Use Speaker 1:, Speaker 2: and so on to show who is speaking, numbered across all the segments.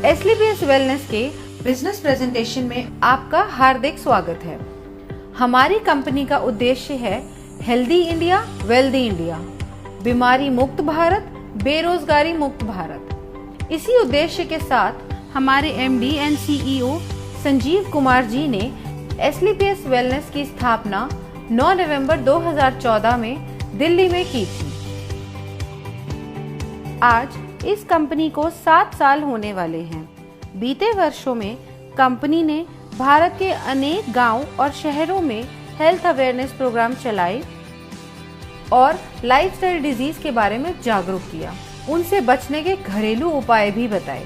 Speaker 1: एसलीपीएस wellness के business presentation में आपका हार्दिक स्वागत है। हमारी कंपनी का उद्देश्य है हेल्दी इंडिया, वेल्दी इंडिया, बीमारी मुक्त भारत, बेरोजगारी मुक्त भारत। इसी उद्देश्य के साथ हमारे MD and CEO Sanjeev Kumar ji ने एसलीपीएस वेलनेस की स्थापना 9 नवंबर 2014 में दिल्ली में की थी। आज इस कंपनी को 7 साल होने वाले हैं। बीते वर्षों में कंपनी ने भारत के अनेक गांव और शहरों में हेल्थ अवेयरनेस प्रोग्राम चलाए और लाइफस्टाइल डिजीज के बारे में जागरूक किया, उनसे बचने के घरेलू उपाय भी बताए।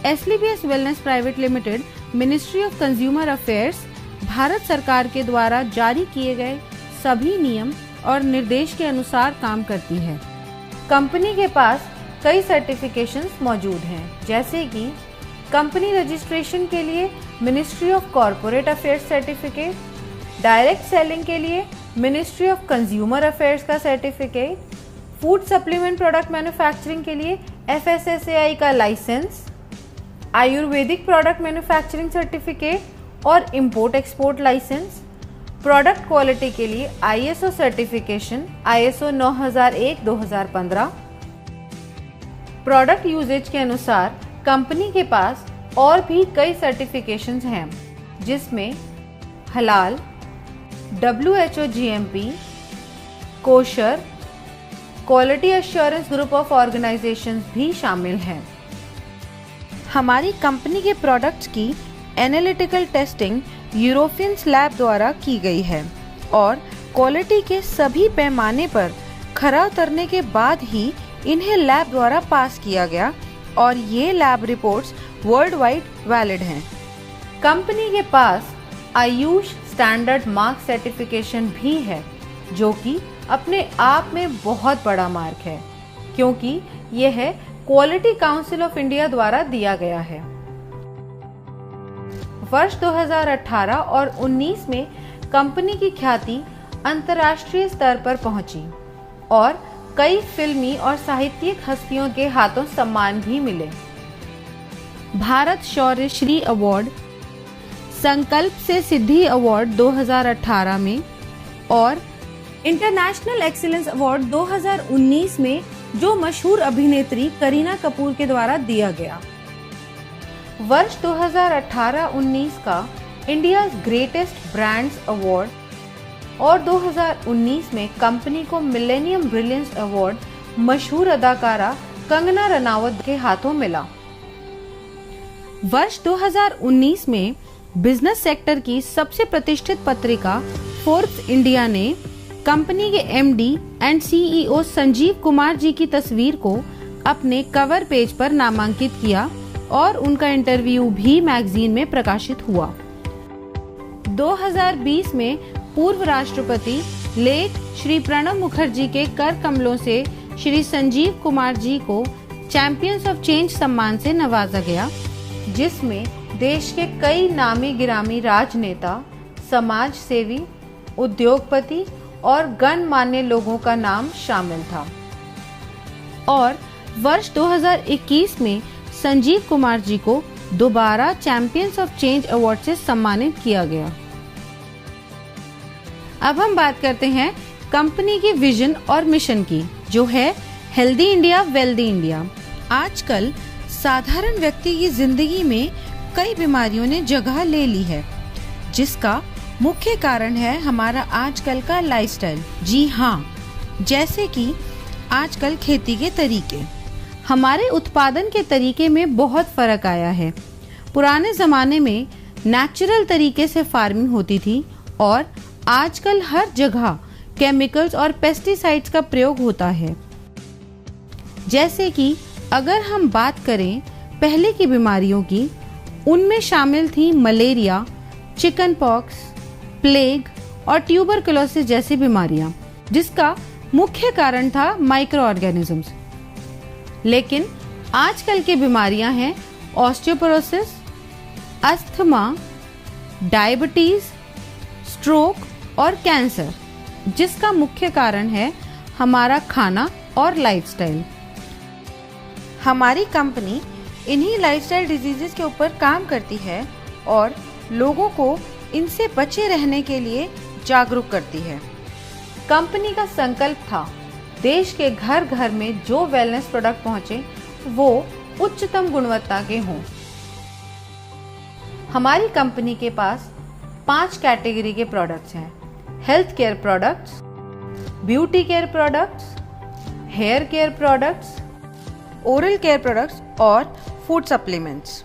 Speaker 1: SLPS Wellness private Limited ministry of consumer affairs Bharat सरकार के द्वारा जारी किए गए सभी नियम और निर्देश के अनुसार काम करती है। कंपनी के पास कई सर्टिफिकेशंस मौजूद हैं, जैसे कि कंपनी रजिस्ट्रेशन के लिए ministry of corporate affairs certificate, direct selling के लिए मिनिस्ट्री ऑफ कंज्यूमर अफेयर्स का certificate, food supplement product manufacturing के लिए FSSAI का licence, Ayurvedic product manufacturing certificate और import export licence, product quality के लिए ISO certification ISO 9001-2015। Product usages के अनुसार कंपनी के पास और भी कई सर्टिफिकेशंस हैं, जिसमें हलाल, WHO GMP, kosher, quality assurance group of organisations भी शामिल हैं। हमारी कंपनी के प्रोडक्ट्स की एनालिटिकल टेस्टिंग यूरोपियन लैब द्वारा की गई है और क्वालिटी के सभी पैमाने पर खरा उतरने के बाद ही इन्हें लैब द्वारा पास किया गया और ये lab reports world wide valid हैं। कंपनी के पास आयुष स्टैंडर्ड मार्क सर्टिफिकेशन भी है, जो कि अपने आप में बहुत बड़ा मार्क है, क्योंकि यह क्वालिटी काउंसिल ऑफ इंडिया द्वारा दिया गया है। वर्ष 2018 और 19 में कंपनी की ख्याति अंतर्राष्ट्रीय स्तर पर पहुंची और कई फिल्मी और साहित्यिक हस्तियों के हाथों सम्मान भी मिले। भारत शौर्य श्री अवार्ड, संकल्प से सिद्धि अवार्ड 2018 में और इंटरनेशनल एक्सीलेंस अवार्ड 2019 में जो मशहूर अभिनेत्री करीना कपूर के द्वारा दिया गया। वर्ष 2018-19 का इंडिया ग्रेटेस्ट ब्रांड्स अवार्ड और 2019 में कंपनी को मिलेनियम ब्रिलियंस अवार्ड मशहूर अदाकारा कंगना रनावत के हाथों मिला। वर्ष 2019 में बिजनेस सेक्टर की सबसे प्रतिष्ठित पत्रिका फोर्ब्स इंडिया ने कंपनी के MD and CEO Sanjeev Kumar ji की तस्वीर को अपने कवर पेज पर नामांकित किया और उनका इंटरव्यू भी मैगजीन में प्रकाशित हुआ। 2020 में पूर्व राष्ट्रपति लेट श्री प्रणब मुखर्जी के कर कमलों से श्री संजीव कुमार जी को चैंपियंस ऑफ चेंज सम्मान से नवाजा गया, जिसमें देश के कई नामी गिरामी राजनेता, समाज सेवी, उद्योगपति और गणमान्य लोगों का नाम शामिल था। और वर्ष 2021 में संजीव कुमार जी को दोबारा चैंपियंस ऑफ चेंज अवार्ड से सम्मानित किया गया। अब हम बात करते हैं कंपनी की विजन और मिशन की, जो है हेल्दी इंडिया, वेल्दी इंडिया। आजकल साधारण व्यक्ति की जिंदगी में कई बीमारियों ने जगह ले ली है, जिसका मुख्य कारण है हमारा आजकल का लाइफस्टाइल। जी हाँ, जैसे कि आजकल खेती के तरीके, हमारे उत्पादन के तरीके में बहुत फर्क आया है। पुराने जमाने में नेचुरल तरीके से फार्मिंग होती थी और आजकल हर जगह केमिकल्स और पेस्टिसाइड्स का प्रयोग होता है। जैसे कि अगर हम बात करें पहले की बीमारियों की, उनमें शामिल थी मलेरिया, चिकन पॉक्स, प्लेग और ट्यूबरकुलोसिस जैसी बीमारियां, जिसका मुख्य कारण था माइक्रो ऑर्गेनिजम्स। लेकिन आजकल की बीमारियां हैं ऑस्टियोपोरोसिस, अस्थमा, डायबिटीज, स्ट्रोक और कैंसर, जिसका मुख्य कारण है हमारा खाना और लाइफस्टाइल। हमारी कंपनी इन्हीं लाइफस्टाइल डिजीजेस के ऊपर काम करती है और लोगों को इनसे बचे रहने के लिए जागरूक करती है। कंपनी का संकल्प था देश के घर घर में जो वेलनेस प्रोडक्ट पहुंचे वो उच्चतम गुणवत्ता के हों। हमारी कंपनी के पास 5 कैटेगरी के प्रोडक्ट्स हैं: health care products, beauty care products, hair care products, oral care products और फूड सप्लीमेंट्स।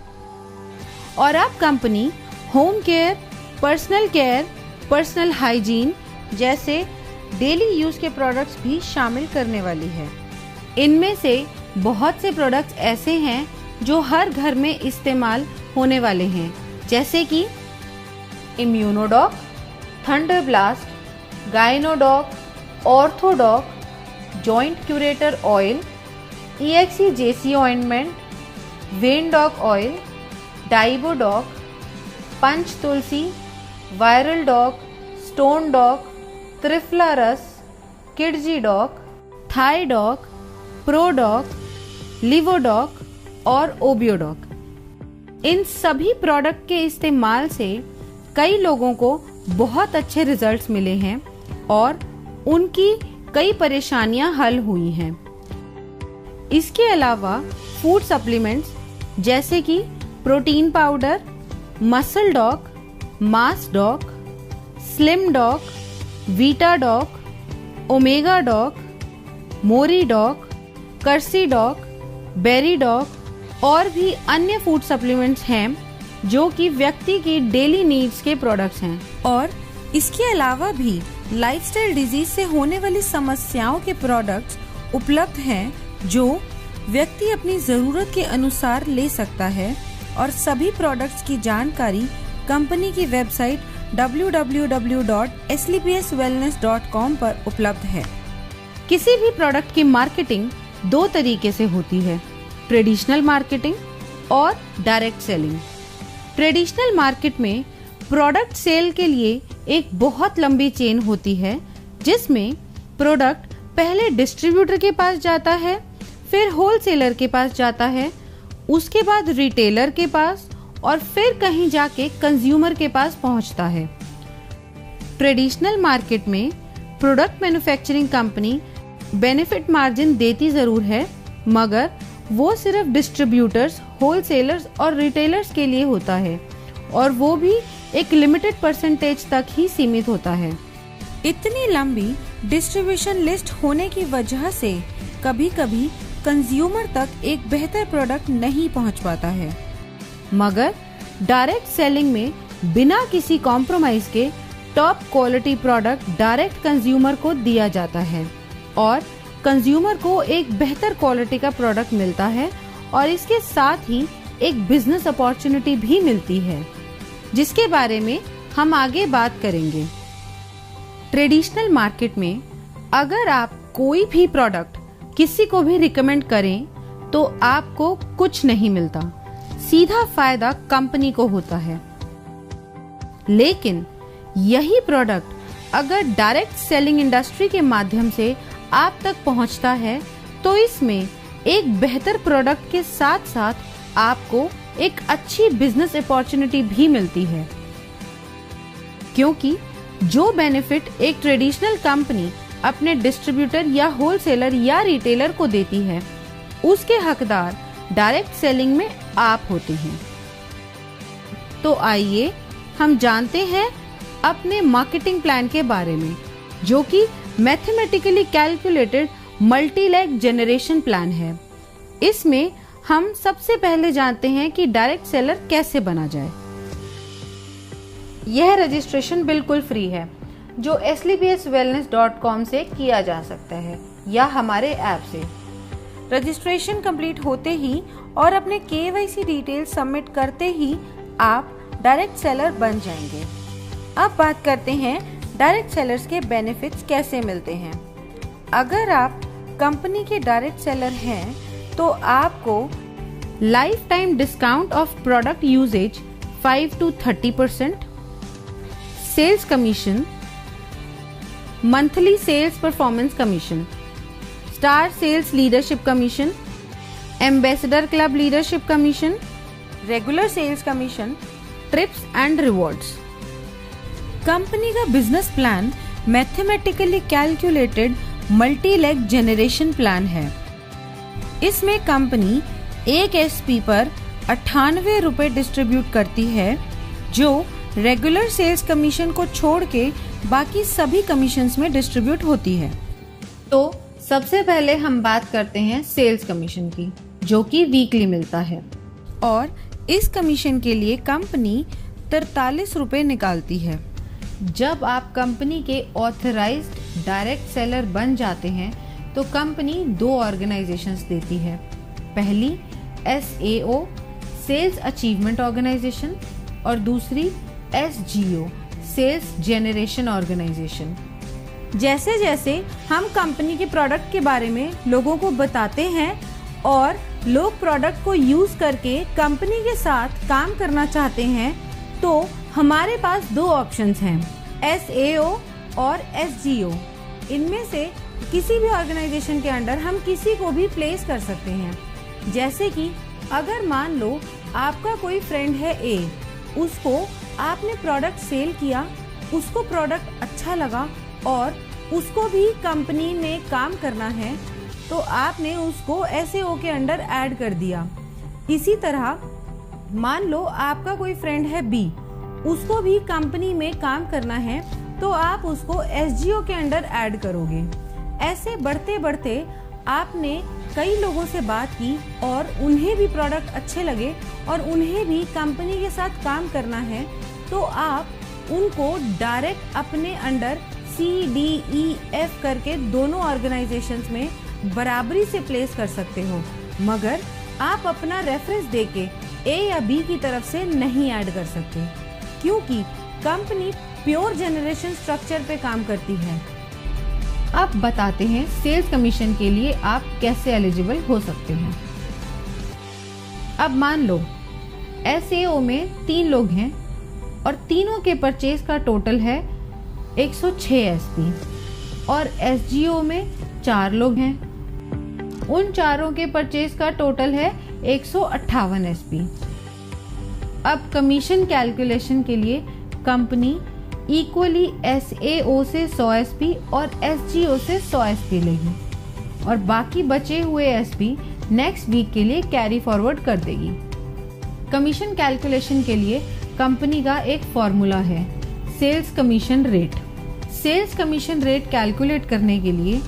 Speaker 1: और अब company home care, personal care, personal hygiene जैसे डेली यूज के प्रोडक्ट्स भी शामिल करने वाली है। इनमें से बहुत से प्रोडक्ट्स ऐसे हैं जो हर घर में इस्तेमाल होने वाले हैं, जैसे कि Immunodoc, Thunder Blast, Gynodoc, Orthodoc, Joint Curator oil, EXE-JC ointment, Vendoc oil, Diabodoc, Panch Tulsi, Viral Doc, Stone Doc, Triphala Ras, Kidzy Doc, Thai Doc, Prodoc, Livodoc और ओबियोडॉक। इन सभी प्रोडक्ट के इस्तेमाल से कई लोगों को बहुत अच्छे रिजल्ट्स मिले हैं और उनकी कई परेशानियां हल हुई हैं। इसके अलावा फूड सप्लीमेंट्स जैसे कि protein powder, Muscle Doc, Mass Doc, Slim Doc, Vita Doc, Omega Doc, Mori Doc, Kursi Doc, Berry Doc और भी अन्य फूड सप्लीमेंट्स हैं जो कि व्यक्ति की डेली नीड्स के प्रोडक्ट्स हैं। और इसके अलावा भी लाइफस्टाइल डिजीज से होने वाली समस्याओं के प्रोडक्ट्स उपलब्ध हैं जो व्यक्ति अपनी जरूरत के अनुसार ले सकता है। और सभी प्रोडक्ट्स की जानकारी कंपनी की वेबसाइट www.slpswellness.com पर उपलब्ध है। किसी भी प्रोडक्ट की मार्केटिंग 2 तरीके से होती है: ट्रेडिशनल मार्केटिंग और डायरेक्ट सेलिंग। ट्रेडिशनल मार्केट में प्रोडक्ट सेल के लिए एक बहुत लंबी चेन होती है, जिसमें प्रोडक्ट पहले डिस्ट्रीब्यूटर के पास जाता है, फिर होलसेलर के पास जाता है, उसके बाद रिटेलर के पास और फिर कहीं जाके कंज्यूमर के पास पहुंचता है। ट्रेडिशनल मार्केट में product manufacturing company benefit margin देती जरूर है, मगर वो सिर्फ डिस्ट्रीब्यूटर्स, होलसेलर्स और रिटेलर्स के लिए होता है और वो भी एक लिमिटेड परसेंटेज तक ही सीमित होता है। इतनी लंबी डिस्ट्रीब्यूशन लिस्ट होने की वजह से कभी कभी कंज्यूमर तक एक बेहतर प्रोडक्ट नहीं पहुंच पाता है। मगर डायरेक्ट सेलिंग में बिना किसी कॉम्प्रोमाइज के top quality product direct consumer को दिया जाता है और कंज्यूमर को एक बेहतर क्वालिटी का प्रोडक्ट मिलता है और इसके साथ ही एक बिजनेस अपॉर्चुनिटी भी मिलती है, जिसके बारे में हम आगे बात करेंगे। ट्रेडिशनल मार्केट में अगर आप कोई भी प्रोडक्ट किसी को भी रिकमेंड करें तो आपको कुछ नहीं मिलता, सीधा फायदा कंपनी को होता है। लेकिन यही प्रोडक्ट अगर डायरेक्ट सेलिंग इंडस्ट्री के माध्यम से आप तक पहुंचता है तो इसमें एक बेहतर प्रोडक्ट के साथ साथ आपको एक अच्छी बिजनेस अपॉर्चुनिटी भी मिलती है, क्योंकि जो बेनिफिट एक ट्रेडिशनल कंपनी अपने डिस्ट्रीब्यूटर या होलसेलर या रिटेलर को देती है, उसके हकदार डायरेक्ट सेलिंग में आप होते हैं। तो आइए हम जानते हैं अपने मार्केटिंग प्लान के बारे में, जो कि mathematically calculated multi leg generation plan है। इसमें हम सबसे पहले जानते हैं कि डायरेक्ट सेलर कैसे बना जाए। यह रजिस्ट्रेशन बिल्कुल फ्री है, जो slpswellness.com से किया जा सकता है या हमारे ऐप से। रजिस्ट्रेशन कंप्लीट होते ही और अपने KYC डिटेल सबमिट करते ही आप डायरेक्ट सेलर बन जाएंगे। अब बात करते हैं डायरेक्ट सेलर्स के बेनिफिट्स कैसे मिलते हैं। अगर आप कंपनी के डायरेक्ट सेलर हैं तो आपको life time discount of product usages 5 to 30%, sales commission, monthly sales performance commission, star sales leadership commission, ambassador club leadership commission, regular sales commission, trips and rewards. Company का business plan mathematically calculated multi leg generation plan है। इसमें company एक SP पर 98 रुपए distribute करती है, जो regular sales commission को छोड़ के बाकी सभी कमीशंस में डिस्ट्रीब्यूट होती है। तो सबसे पहले हम बात करते हैं सेल्स कमीशन की, जो कि वीकली मिलता है, और इस कमीशन के लिए कंपनी 43 रुपए निकालती है। जब आप कंपनी के ऑथराइज्ड डायरेक्ट सेलर बन जाते हैं तो कंपनी 2 ऑर्गेनाइजेशंस देती है। पहली SAO सेल्स अचीवमेंट ऑर्गेनाइजेशन और दूसरी SGO सेल्स जेनरेशन ऑर्गेनाइजेशन। जैसे जैसे हम कंपनी के प्रोडक्ट के बारे में लोगों को बताते हैं और लोग प्रोडक्ट को यूज करके कंपनी के साथ काम करना चाहते हैं, तो हमारे पास 2 ऑप्शंस हैं, SAO और SGO। इनमें से किसी भी ऑर्गेनाइजेशन के अंडर हम किसी को भी प्लेस कर सकते हैं। जैसे कि अगर मान लो आपका कोई फ्रेंड है A, उसको आपने प्रोडक्ट सेल किया, उसको प्रोडक्ट अच्छा लगा और उसको भी कंपनी में काम करना है, तो आपने उसको SAO के अंडर ऐड कर दिया। इसी तरह मान लो आपका कोई फ्रेंड है B, उसको भी कंपनी में काम करना है, तो आप उसको SGO के अंडर ऐड करोगे। ऐसे बढ़ते बढ़ते आपने कई लोगों से बात की और उन्हें भी प्रोडक्ट अच्छे लगे और उन्हें भी कंपनी के साथ काम करना है, तो आप उनको डायरेक्ट अपने अंडर CDEF करके दोनों ऑर्गेनाइजेशंस में बराबरी से प्लेस कर सकते हो, मगर आप अपना रेफरेंस देके A या B की तरफ से नहीं ऐड कर सकते, क्योंकि कंपनी प्योर जनरेशन स्ट्रक्चर पे काम करती है। अब बताते हैं सेल्स कमीशन के लिए आप कैसे एलिजिबल हो सकते हैं। अब मान लो SAO में 3 लोग हैं और तीनों के परचेज का टोटल है 106 SP, और SGO में 4 लोग हैं, उन चारों के परचेज का टोटल है 158 SP। अब कमीशन कैलकुलेशन के लिए कंपनी इक्वली SAO से 100 SP और SGO से 100 SP लेगी और बाकी बचे हुए SP नेक्स्ट वीक के लिए कैरी फॉरवर्ड कर देगी। कमीशन कैलकुलेशन के लिए कंपनी का एक फॉर्मूला है, sales commission rate. Sales commission rate calculate करने के लिए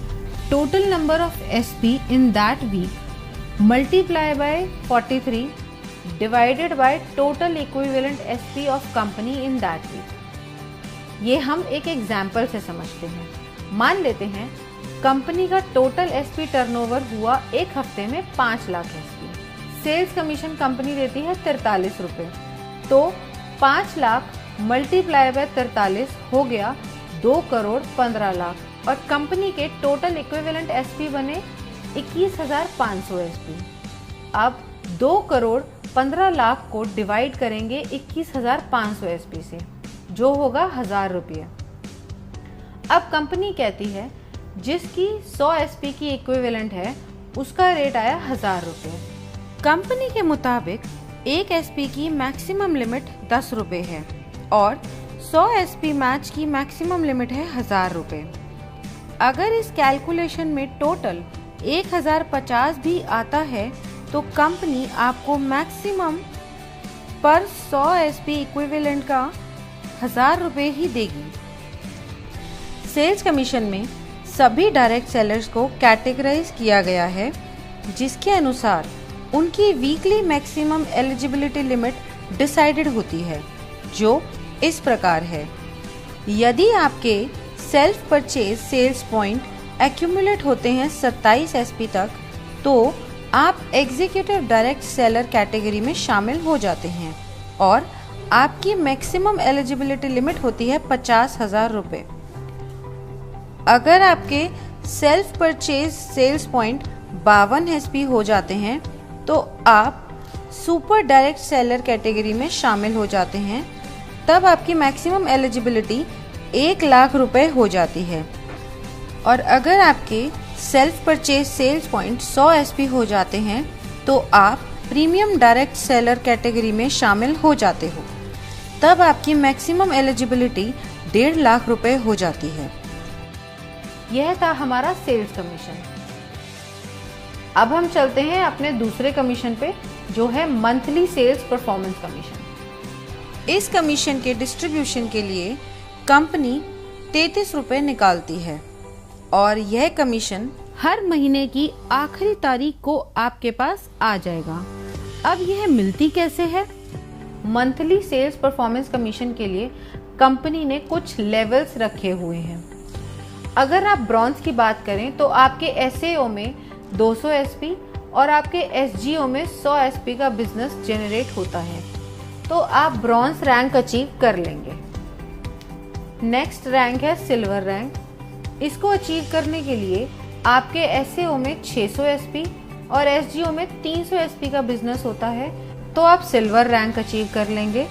Speaker 1: total number of SP in that week multiply by 43 divided by total equivalent SP of company in that week. ये हम एक एग्जाम्पल से समझते हैं। मान लेते हैं कंपनी का टोटल SP टर्नओवर हुआ एक हफ्ते में 5 lakh SP। Sales commission company देती है 43 रुपए, तो 5 लाख मल्टीप्लाई बाय 43 हो गया 2 करोड़ 15 लाख और कंपनी के टोटल इक्विवेलेंट SP बने 21,500 SP। अब 2 करोड़ 15 लाख को डिवाइड करेंगे 21,500 SP से, जो होगा 1000 रुपये। अब कंपनी कहती है जिसकी 100 SP की इक्विवेलेंट है उसका रेट आया 1000 रुपये। कंपनी के मुताबिक एक SP की मैक्सिमम लिमिट 10 रुपये है और 100 SP मैच की मैक्सिमम लिमिट है 1000 रुपये। अगर इस कैलकुलेशन में टोटल 1050 भी आता है तो कंपनी आपको मैक्सिमम पर 100 SP इक्विवेलेंट का 1000 रुपये ही देगी। सेल्स कमीशन में सभी डायरेक्ट सेलर्स को कैटेगराइज किया गया है, जिसके अनुसार उनकी weekly maximum eligibility limit decided होती है, जो इस प्रकार है। यदि आपके self purchase sales point accumulate होते हैं 27 SP तक, तो आप एग्जीक्यूटिव डायरेक्ट सेलर कैटेगरी में शामिल हो जाते हैं और आपकी मैक्सिमम एलिजिबिलिटी लिमिट होती है 50,000 रुपये। अगर आपके self purchase sales point 52 SP हो जाते हैं तो आप सुपर डायरेक्ट सेलर कैटेगरी में शामिल हो जाते हैं। तब आपकी मैक्सिमम एलिजिबिलिटी 1 लाख रुपए हो जाती है। और अगर आपके self purchase sales point 100 SP हो जाते हैं तो तो आप प्रीमियम डायरेक्ट सेलर कैटेगरी में शामिल हो जाते हो। तब आपकी मैक्सिमम एलिजिबिलिटी 1.5 लाख रुपए हो जाती है। यह था हमारा सेल्स कमीशन। अब हम चलते हैं अपने दूसरे कमीशन पे, जो है मंथली सेल्स परफॉर्मेंस कमीशन। इस कमीशन के डिस्ट्रीब्यूशन के लिए कंपनी 33 रुपए निकालती है और यह कमीशन हर महीने की आखिरी तारीख को आपके पास आ जाएगा। अब यह मिलती कैसे है? मंथली सेल्स परफॉर्मेंस कमीशन के लिए कंपनी ने कुछ लेवल्स रखे हुए हैं। अगर आप ब्रॉन्ज की बात करें तो आपके एसएओ में 200 एसपी और आपके एसजीओ में 100 एसपी का बिजनेस जनरेट होता है, तो आप ब्रॉन्ज रैंक अचीव कर लेंगे। नेक्स्ट रैंक है सिल्वर रैंक। इसको अचीव करने के लिए आपके एसएओ में 600 एसपी और एसजीओ में 300 एसपी का बिजनेस होता है, तो आप सिल्वर रैंक अचीव कर लेंगे।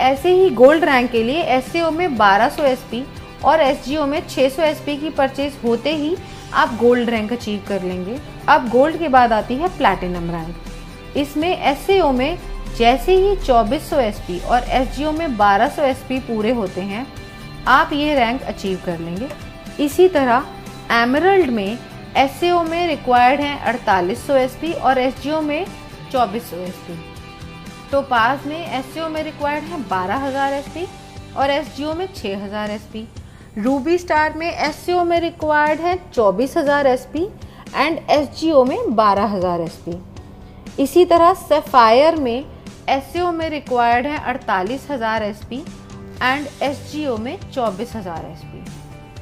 Speaker 1: ऐसे ही गोल्ड रैंक के लिए एसएओ में 1200 एसपी और एसजीओ में 600 एसपी की परचेज होते ही आप गोल्ड रैंक अचीव कर लेंगे। अब गोल्ड के बाद आती है प्लैटिनम रैंक। इसमें एसएओ में जैसे ही 2400 एसपी और एसजीओ में 1200 एसपी पूरे होते हैं, आप ये रैंक अचीव कर लेंगे। इसी तरह एमरल्ड में एसएओ में रिक्वायर्ड है 4800 एसपी और एसजीओ में 2400 एसपी। टोपाज में एसएओ में रिक्वायर्ड है 12000 एसपी और एसजीओ में 6000 एसपी। रूबी स्टार में एसएओ में रिक्वायर्ड है 24000 एसपी एंड एसजीओ में 12000 एसपी। इसी तरह सफायर में एसएओ में रिक्वायर्ड है 48000 एसपी एंड एसजीओ में 24000 एसपी।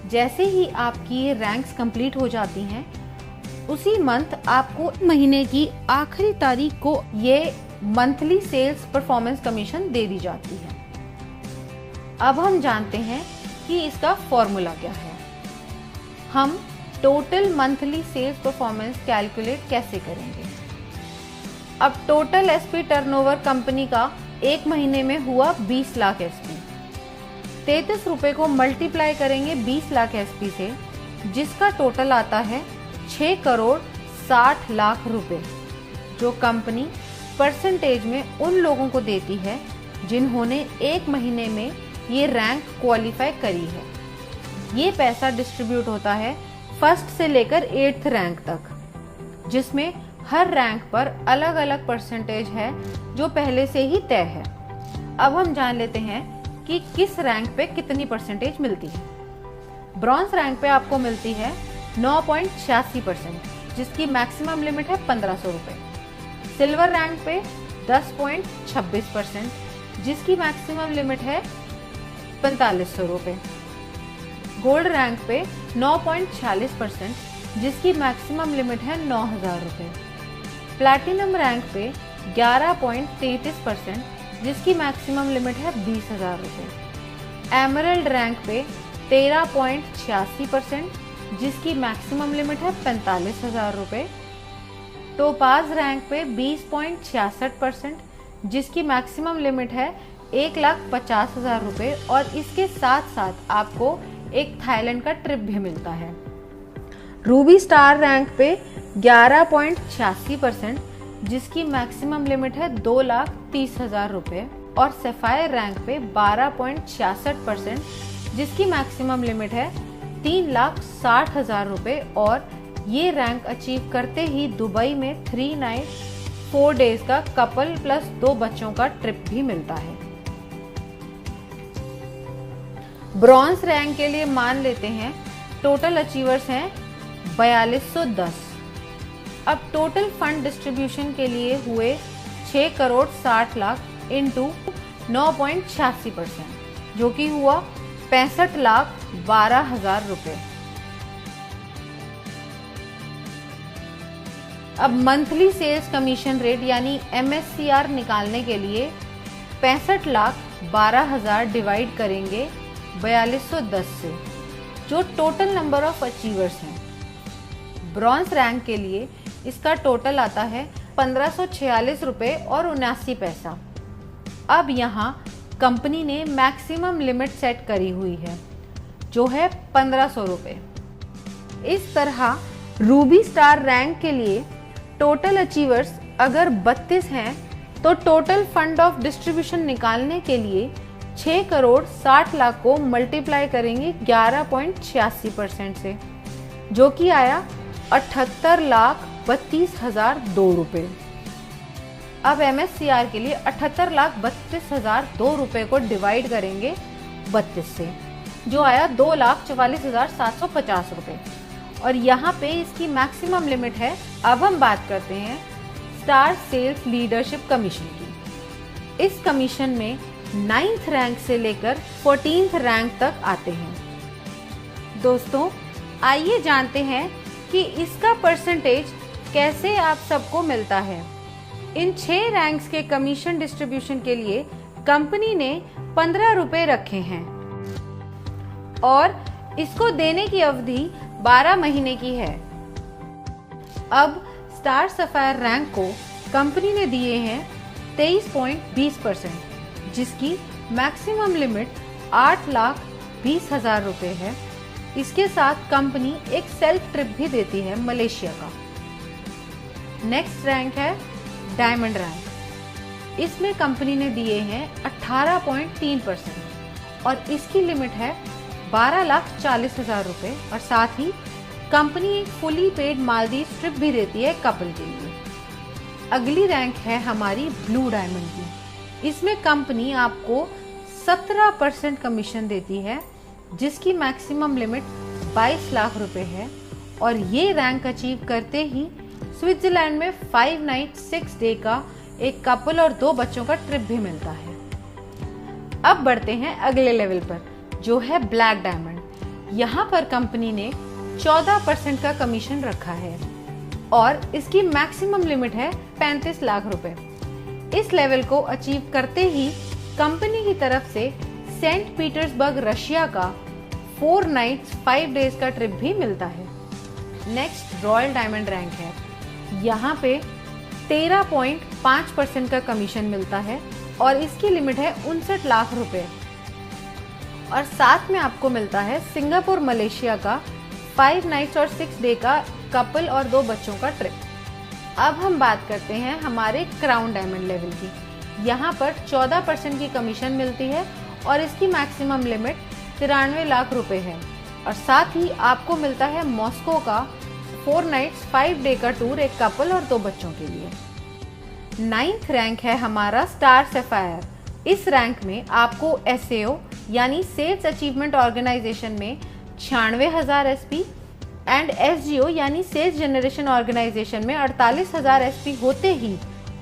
Speaker 1: जैसे ही आपकी ये रैंक्स कंप्लीट हो जाती हैं, उसी मंथ आपको महीने की आखिरी तारीख को ये मंथली सेल्स परफॉर्मेंस कमीशन दे दी जाती है। अब हम जानते हैं कि इसका फॉर्मूला क्या है। हम total monthly sales performance calculate कैसे करेंगे? अब टोटल एसपी टर्नओवर कंपनी का एक महीने में हुआ 20 लाख एसपी। 33 रुपए को मल्टीप्लाई करेंगे 20 लाख एसपी से, जिसका टोटल आता है 6 करोड़ 60 लाख रुपए, जो कंपनी परसेंटेज में उन लोगों को देती है जिन्होंने एक महीने में ये रैंक क्वालिफाई करी है। ये पैसा डिस्ट्रीब्यूट होता है फर्स्ट से लेकर 8th रैंक तक, जिसमें हर रैंक पर अलग अलग परसेंटेज है जो पहले से ही तय है। अब हम जान लेते हैं कि किस रैंक पे कितनी परसेंटेज मिलती है। ब्रॉन्ज रैंक पे आपको मिलती है 9.86%, जिसकी मैक्सिमम लिमिट है 1500 रुपए। सिल्वर रैंक पे 10.26%, जिसकी मैक्सिमम लिमिट है 4500 रुपए। गोल्ड रैंक पे 9.46%, जिसकी मैक्सिमम लिमिट है 9000 रुपए। प्लैटिनम रैंक पे 11.33%, जिसकी मैक्सिमम लिमिट है 20000 रुपए। एमरल्ड रैंक पे 13.86%, जिसकी मैक्सिमम लिमिट है 45000 रुपए। टोपाज रैंक पे 20.66%, जिसकी मैक्सिमम लिमिट है 1,50,000 रुपए और इसके साथ साथ आपको एक थाईलैंड का ट्रिप भी मिलता है। रूबी स्टार रैंक पे 11.86%, जिसकी मैक्सिमम लिमिट है 2,30,000 रुपए और सफायर रैंक पे 12.66%, जिसकी मैक्सिमम लिमिट है 3,60,000 रुपए और ये रैंक अचीव करते ही दुबई में 3 नाइट 4 डेज का कपल प्लस 2 बच्चों का ट्रिप भी मिलता है। ब्रॉन्ज रैंक के लिए मान लेते हैं टोटल अचीवर्स हैं 4210। अब टोटल फंड डिस्ट्रीब्यूशन के लिए हुए 6 करोड़ 60 लाख इंटू 9.86%, जो कि हुआ 65,12,000 रुपए। अब मंथली सेल्स कमीशन रेट यानी MSCR निकालने के लिए 65,12,000 डिवाइड करेंगे 4210 से, जो टोटल नंबर ऑफ अचीवर्स हैं। ब्रॉन्ज रैंक के लिए इसका टोटल आता है 1546 रुपए और 79 पैसा। अब यहाँ कंपनी ने मैक्सिमम लिमिट सेट करी हुई है, जो है 1500 रुपए। इस तरह रूबी स्टार रैंक के लिए टोटल अचीवर्स अगर 32 हैं तो टोटल फंड ऑफ डिस्ट्रीब्यूशन निकालने के लिए 6 करोड़ 60 लाख को मल्टीप्लाई करेंगे 11.86% से, जो कि आया 78,32,002 रुपये। अब MSCR के लिए 78,32,002 रुपये को डिवाइड करेंगे 32 से, जो आया 2,44,750 रुपये। और यहाँ पे इसकी मैक्सिमम लिमिट है। अब हम बात करते हैं स्टार सेल्स लीडरशिप कमीशन की। इस कमीशन में 9th रैंक से लेकर 14th रैंक तक आते हैं। दोस्तों, आइए जानते हैं कि इसका परसेंटेज कैसे आप सबको मिलता है। इन 6 रैंक्स के कमीशन डिस्ट्रीब्यूशन के लिए कंपनी ने 15 रुपए रखे हैं और इसको देने की अवधि 12 महीने की है। अब स्टार सफायर रैंक को कंपनी ने दिए हैं 23.20%, जिसकी मैक्सिमम लिमिट 8,20,000 रुपए है। इसके साथ कंपनी एक सेल्फ ट्रिप भी देती है मलेशिया का। नेक्स्ट रैंक है डायमंड रैंक। इसमें कंपनी ने दिए हैं 18.3% और इसकी लिमिट है 12,40,000 रुपए। और साथ ही कंपनी एक फुली पेड मालदीव ट्रिप भी देती है कपल के लिए। अगली रैंक है हमारी ब्लू डायमंड की। इसमें कंपनी आपको 17% कमीशन देती है, जिसकी मैक्सिमम लिमिट 22 लाख रुपए है। और ये रैंक अचीव करते ही स्विट्जरलैंड में 5 नाइट 6 डे का एक कपल और 2 बच्चों का ट्रिप भी मिलता है। अब बढ़ते हैं अगले लेवल पर, जो है ब्लैक डायमंड। यहाँ पर कंपनी ने 14% का कमीशन रखा है और इसकी मैक्सिमम लिमिट है 35 लाख रुपए। इस लेवल को अचीव करते ही कंपनी की तरफ से सेंट पीटर्सबर्ग रशिया का 4 नाइट्स 5 डेज का ट्रिप भी मिलता है। नेक्स्ट रॉयल डायमंड रैंक है। यहाँ पे 13.5% का कमीशन मिलता है और इसकी लिमिट है 59 लाख रुपए। और साथ में आपको मिलता है सिंगापुर मलेशिया का 5 नाइट्स और 6 डे का कपल और 2 बच्चों का ट्रिप। अब हम बात करते हैं हमारे क्राउन डायमंड लेवल की। यहाँ पर 14% की कमीशन मिलती है और इसकी मैक्सिमम लिमिट 93 लाख रुपए है। और साथ ही आपको मिलता है मॉस्को का 4 नाइट्स 5 डे का टूर एक कपल और 2 बच्चों के लिए। 9th रैंक है हमारा स्टार सफायर। इस रैंक में आपको SAO यानी सेल्स अचीवमेंट ऑर्गेनाइजेशन में 96,000 SP एंड SGO यानी सेल्स जनरेशन ऑर्गेनाइजेशन में 48,000 SP होते ही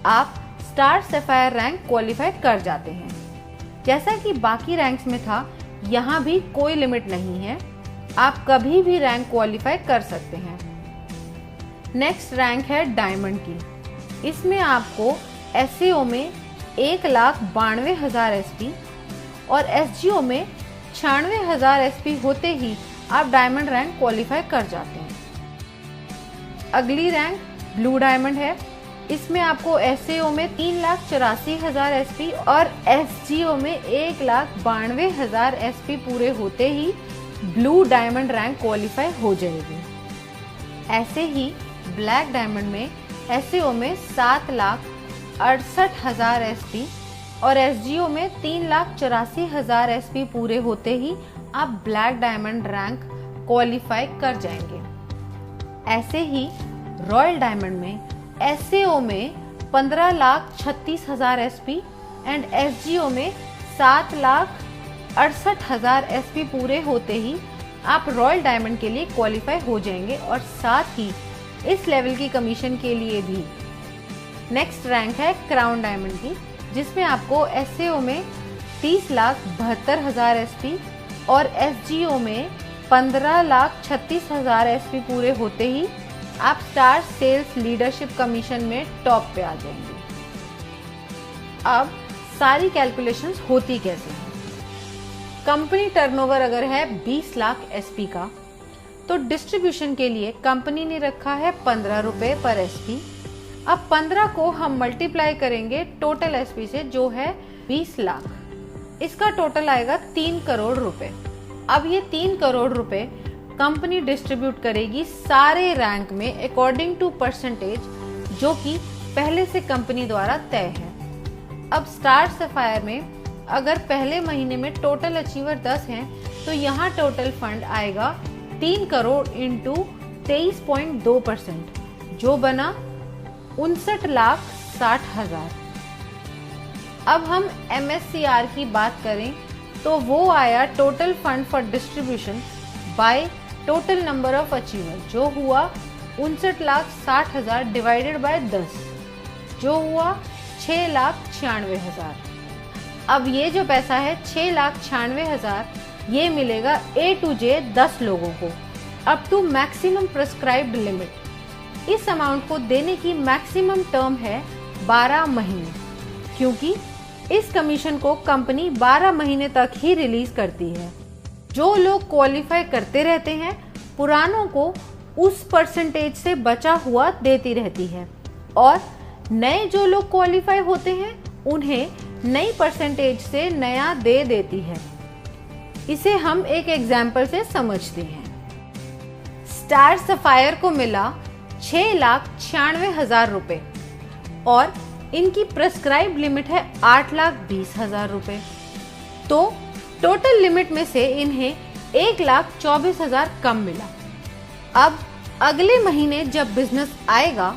Speaker 1: आप स्टार सफायर रैंक क्वालिफाई कर जाते हैं। जैसा कि बाकी रैंक्स में था, यहाँ भी कोई लिमिट नहीं है, आप कभी भी रैंक क्वालिफाई कर सकते हैं। नेक्स्ट रैंक है डायमंड की। इसमें आपको SAO में 1,92,000 SP और SGO में 96,000 SP होते ही आप डायमंड रैंक क्वालिफाई कर जाते हैं। अगली रैंक ब्लू डायमंड है। इसमें आपको SAO में 3,84,000 SP और SGO में 1,92,000 SP पूरे होते ही ब्लू डायमंड रैंक क्वालिफाई हो जाएगी। ऐसे ही ब्लैक डायमंड में SAO में 7,68,000 SP और SGO में 3,84,000 SP पूरे होते ही आप ब्लैक डायमंड रैंक क्वालिफाई कर जाएंगे। ऐसे ही रॉयल डायमंड में SAO में 15,36,000 SP एंड SGO में 7,68,000 SP पूरे होते ही आप रॉयल डायमंड के लिए क्वालिफाई हो जाएंगे और साथ ही इस लेवल की कमीशन के लिए भी। नेक्स्ट रैंक है क्राउन डायमंड की, जिसमें आपको SAO में 30,72,000 SP और SGO में 15,36,000 SP पूरे होते ही आप स्टार सेल्स लीडरशिप कमीशन में टॉप पे आ जाएंगे। अब सारी कैलकुलेशंस होती कैसे हैं? कंपनी टर्नओवर अगर है 20 लाख SP का, तो डिस्ट्रीब्यूशन के लिए कंपनी ने रखा है 15 रुपए पर SP। अब 15 को हम मल्टीप्लाई करेंगे टोटल SP से, जो है 20 लाख। इसका टोटल आएगा 3 करोड़ रुपए। अब ये 3 करोड़ रुपए कंपनी डिस्ट्रीब्यूट करेगी सारे रैंक में अकॉर्डिंग टू परसेंटेज, जो कि पहले से कंपनी द्वारा तय है। अब स्टार सफायर में अगर पहले महीने में टोटल अचीवर 10 हैं तो यहाँ टोटल फंड आएगा 3 करोड़ इंटू 23.2%, जो बना 59,60,000। अब हम MSCR की बात करें तो वो आया total fund for distribution by total number of achiever, जो हुआ 59,60,000 डिवाइडेड बाय 10, जो हुआ 6,96,000। अब ये जो पैसा है 6,96,000 ये मिलेगा A to J 10 लोगों को up to maximum prescribed limit. इस अमाउंट को देने की मैक्सिमम टर्म है 12 महीने, क्योंकि इस कमीशन को कंपनी 12 महीने तक ही रिलीज करती है। जो लोग क्वालिफाई करते रहते हैं पुरानों को उस परसेंटेज से बचा हुआ देती रहती है, और नए जो लोग क्वालिफाई होते हैं उन्हें नई परसेंटेज से नया दे देती है। इसे हम एक एग्जाम्पल से समझते हैं। स्टार सफायर को मिला 6,96,000 रुपए और इनकी प्रेस्क्राइब लिमिट है 8,20,000 रुपए, तो टोटल लिमिट में से इन्हें 1,24,000 कम मिला। अब अगले महीने जब बिजनेस आएगा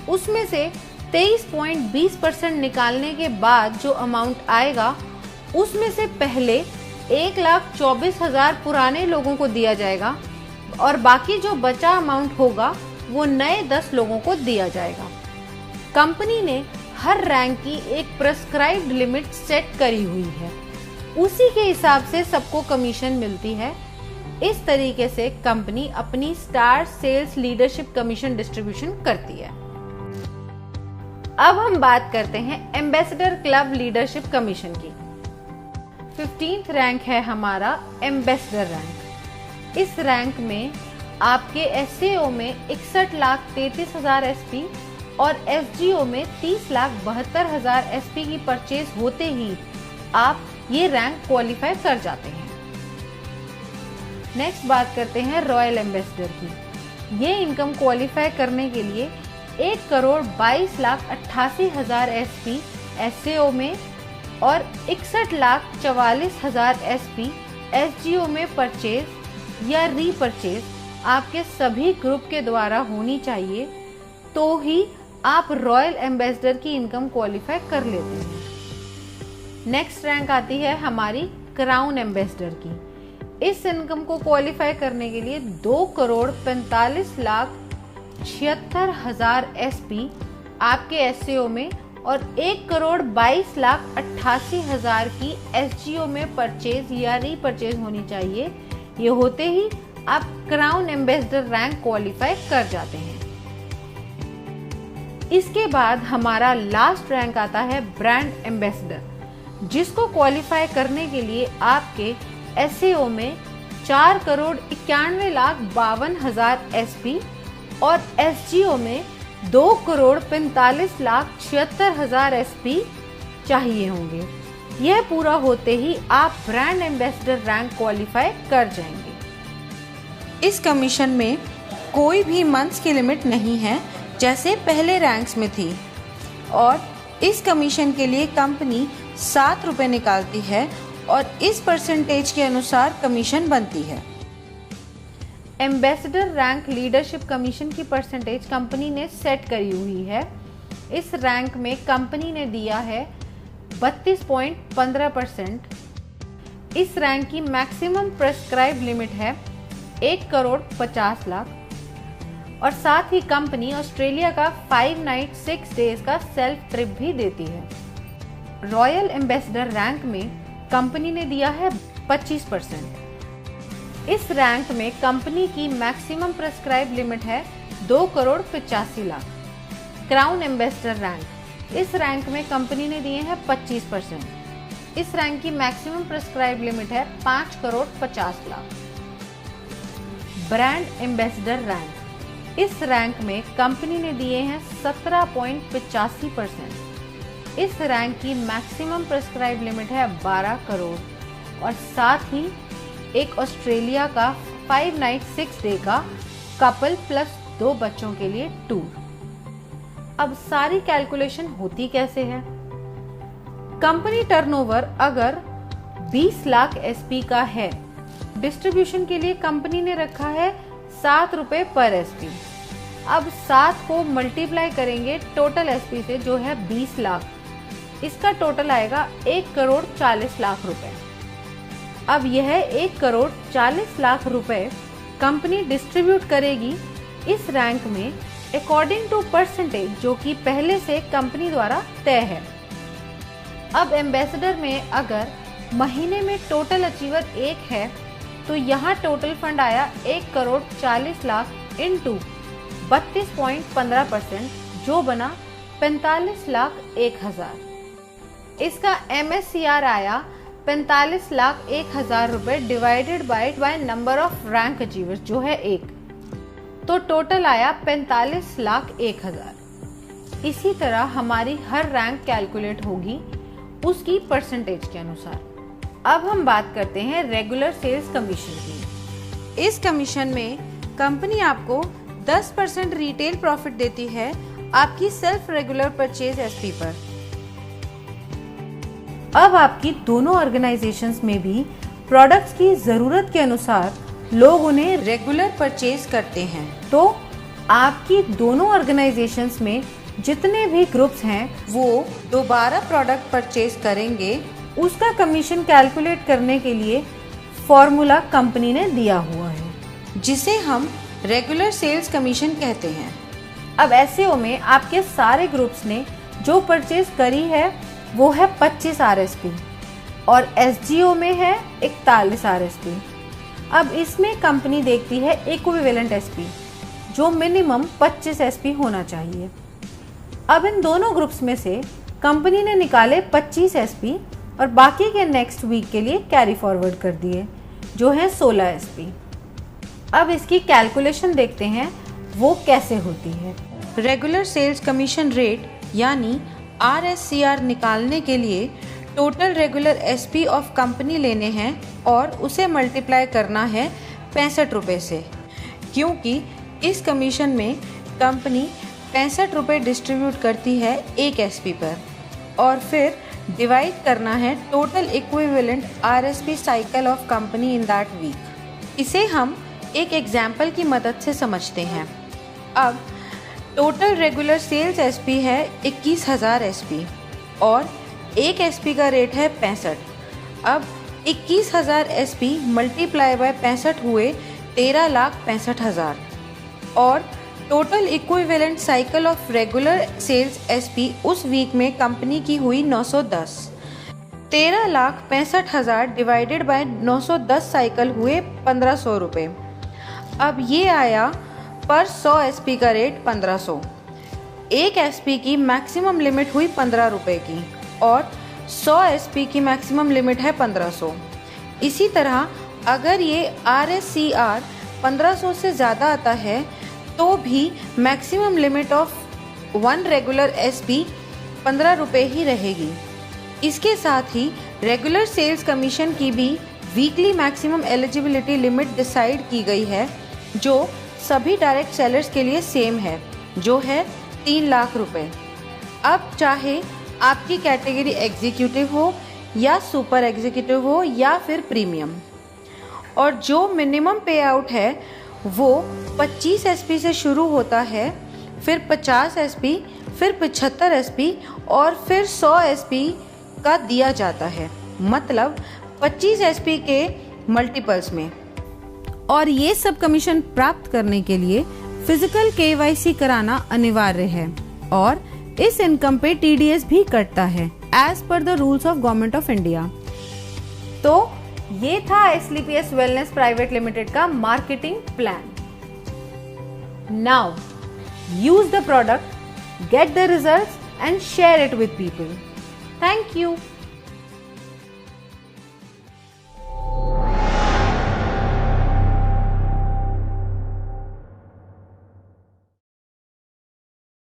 Speaker 1: उसमें से 23.20% निकालने के बाद जो अमाउंट आएगा उसमें से पहले 1,24,000 पुराने लोगों को दिया जाएगा और बाकी जो बचा अमाउंट होगा वो नए 10 लोगों को दिया जाएगा। कंपनी ने हर रैंक की एक प्रेस्क्राइब्ड लिमिट सेट करी हुई है, उसी के हिसाब से सबको कमीशन मिलती है। इस तरीके से कंपनी अपनी star sales leadership commission distribution करती है। अब हम बात करते हैं एम्बेसडर क्लब लीडरशिप कमीशन की। 15th रैंक है हमारा एम्बेसडर रैंक। इस रैंक में आपके SAO में 61,33,000 SP और SGO में 30,72,000 SP की परचेज होते ही आप ये रैंक क्वालिफाई कर जाते हैं। नेक्स्ट बात करते हैं रॉयल एम्बेसडर की। ये इनकम क्वालिफाई करने के लिए 1,22,88,000 SP SAO में और 61,44,000 SP SGO में परचेज या रीपरचेज आपके सभी ग्रुप के द्वारा होनी चाहिए, तो ही आप रॉयल एम्बेसडर की इनकम क्वालिफाई कर लेते हैं। नेक्स्ट रैंक आती है हमारी क्राउन एम्बेसडर की। इस इनकम को क्वालिफाई करने के लिए 2,45,76,000 SP आपके SAO में और 1,22,88,000 की SGO में परचेज या रीपरचेज होनी चाहिए। ये होते ही आप क्राउन एम्बेसडर रैंक क्वालिफाई कर जाते हैं। इसके बाद हमारा लास्ट रैंक आता है ब्रांड एम्बेसडर, जिसको क्वालिफाई करने के लिए आपके SAO में 4,91,52,000 SP और SGO में 2,45,76,000 SP चाहिए होंगे। यह पूरा होते ही आप ब्रांड एम्बेसडर रैंक क्वालिफाई कर जाएंगे। इस कमीशन में कोई भी मंथ्स की लिमिट नहीं है जैसे पहले रैंक्स में थी, और इस कमीशन के लिए कंपनी 7 रुपये निकालती है और इस परसेंटेज के अनुसार कमीशन बनती है। एम्बेसडर रैंक लीडरशिप कमीशन की परसेंटेज कंपनी ने सेट करी हुई है। इस रैंक में कंपनी ने दिया है 32.15%। इस रैंक की मैक्सिमम प्रेस्क्राइब लिमिट है 1,50,00,000 और साथ ही कंपनी ऑस्ट्रेलिया का 5 नाइट 6 डेज का सेल्फ ट्रिप भी देती है। रॉयल एम्बेसडर रैंक में कंपनी ने दिया है 25%। इस रैंक में कंपनी की मैक्सिमम प्रेस्क्राइब लिमिट है 2,85,00,000। क्राउन एम्बेसडर रैंक, इस रैंक में कंपनी ने दिए हैं 25%। इस रैंक की मैक्सिमम प्रेस्क्राइब लिमिट है 5,50,00,000। ब्रांड एम्बेसडर रैंक, इस रैंक में कंपनी ने दिए हैं 17.85%। इस रैंक की मैक्सिमम प्रेस्क्राइब लिमिट है 12 करोड़ और साथ ही एक ऑस्ट्रेलिया का 5 नाइट 6 डे का कपल प्लस 2 बच्चों के लिए टूर। अब सारी कैलकुलेशन होती कैसे है? कंपनी टर्नओवर अगर 20 लाख एसपी का है, डिस्ट्रीब्यूशन के लिए कंपनी ने रखा है 7 रुपए पर एसपी। अब 7 को मल्टीप्लाई करेंगे टोटल एसपी से जो है 20 लाख, इसका टोटल आएगा 1 करोड़ 40 लाख रुपए। अब यह 1 करोड़ 40 लाख रुपए कंपनी डिस्ट्रीब्यूट करेगी इस रैंक में अकॉर्डिंग टू परसेंटेज जो कि पहले से कंपनी द्वारा तय है। अब एम्बेसडर में अगर महीने में टोटल अचीवर 1 है तो यहाँ टोटल फंड आया 1 करोड़ 40 लाख इंटू 32.15% जो बना 45 लाख 1,000। इसका MSCR आया 45 लाख 1,000 रुपए divided by number of rank achievers जो है 1, तो टोटल आया 45 लाख 1,000। इसी तरह हमारी हर रैंक कैलकुलेट होगी उसकी परसेंटेज के अनुसार। अब हम बात करते हैं रेगुलर सेल्स कमीशन की। इस कमीशन में कंपनी आपको 10% रिटेल प्रॉफिट देती है आपकी सेल्फ रेगुलर परचेज एसपी पर। अब आपकी दोनों ऑर्गेनाइजेशंस में भी प्रोडक्ट्स की जरूरत के अनुसार लोग उन्हें रेगुलर परचेज करते हैं, तो आपकी दोनों ऑर्गेनाइजेशंस में जितने भी ग्रुप्स हैं वो दोबारा प्रोडक्ट परचेज करेंगे। उसका कमीशन कैलकुलेट करने के लिए फॉर्मूला कंपनी ने दिया हुआ है जिसे हम रेगुलर सेल्स कमीशन कहते हैं। अब एसईओ में आपके सारे ग्रुप्स ने जो परचेज करी है वो है 25 आरएसपी और एसजीओ में है 41 आरएसपी। अब इसमें कंपनी देखती है इक्विवेलेंट एसपी जो मिनिमम 25 एसपी होना चाहिए। अब इन दोनों ग्रुप्स में से कंपनी ने निकाले 25 एसपी और बाकी के नेक्स्ट वीक के लिए कैरी फॉरवर्ड कर दिए जो है 16 एसपी। अब इसकी कैलकुलेशन देखते हैं वो कैसे होती है। रेगुलर सेल्स कमीशन रेट यानी RSCR निकालने के लिए total regular SP of company लेने हैं और उसे मल्टीप्लाई करना है 65 रुपये से, क्योंकि इस कमीशन में कंपनी 65 रुपये डिस्ट्रीब्यूट करती है एक एसपी पर और फिर डिवाइड करना है total equivalent RSP cycle of company in that week. इसे हम एक एग्जाम्पल की मदद से समझते हैं। अब टोटल रेगुलर सेल्स एसपी है 21,000 एसपी और एक एसपी का रेट है 65। अब 21,000 एसपी मल्टीप्लाई बाय 65 हुए 13,65,000 और total equivalent cycle of regular sales SP उस वीक में कंपनी की हुई 910। 13,65,000 डिवाइडेड बाय 910 साइकिल हुए 1,500 रुपये। अब ये आया पर 100 एसपी का रेट 1,500। एक एसपी की मैक्सिमम लिमिट हुई 15 रुपये की और 100 एसपी की मैक्सिमम लिमिट है 1,500। इसी तरह अगर ये RSCR 1,500 से ज़्यादा आता है तो भी maximum limit of 1 regular SP 15 रुपये ही रहेगी। इसके साथ ही रेगुलर सेल्स कमीशन की भी weekly maximum eligibility limit decide की गई है जो सभी डायरेक्ट सेलर्स के लिए सेम है जो है 3 लाख रुपए। अब चाहे आपकी कैटेगरी एग्जीक्यूटिव हो या सुपर एग्जीक्यूटिव हो या फिर प्रीमियम, और जो मिनिमम पे आउट है वो 25 एसपी से शुरू होता है, फिर 50 एसपी, फिर 75 एसपी और फिर 100 एसपी का दिया जाता है, मतलब 25 एसपी के मल्टीपल्स में। और ये सब कमीशन प्राप्त करने के लिए फिजिकल KYC कराना अनिवार्य है और इस इनकम पे TDS भी कटता है as per the rules of government of India. तो ये था SLPS वेलनेस प्राइवेट लिमिटेड का marketing plan. Now use the product, get the results and share it with people. Thank you.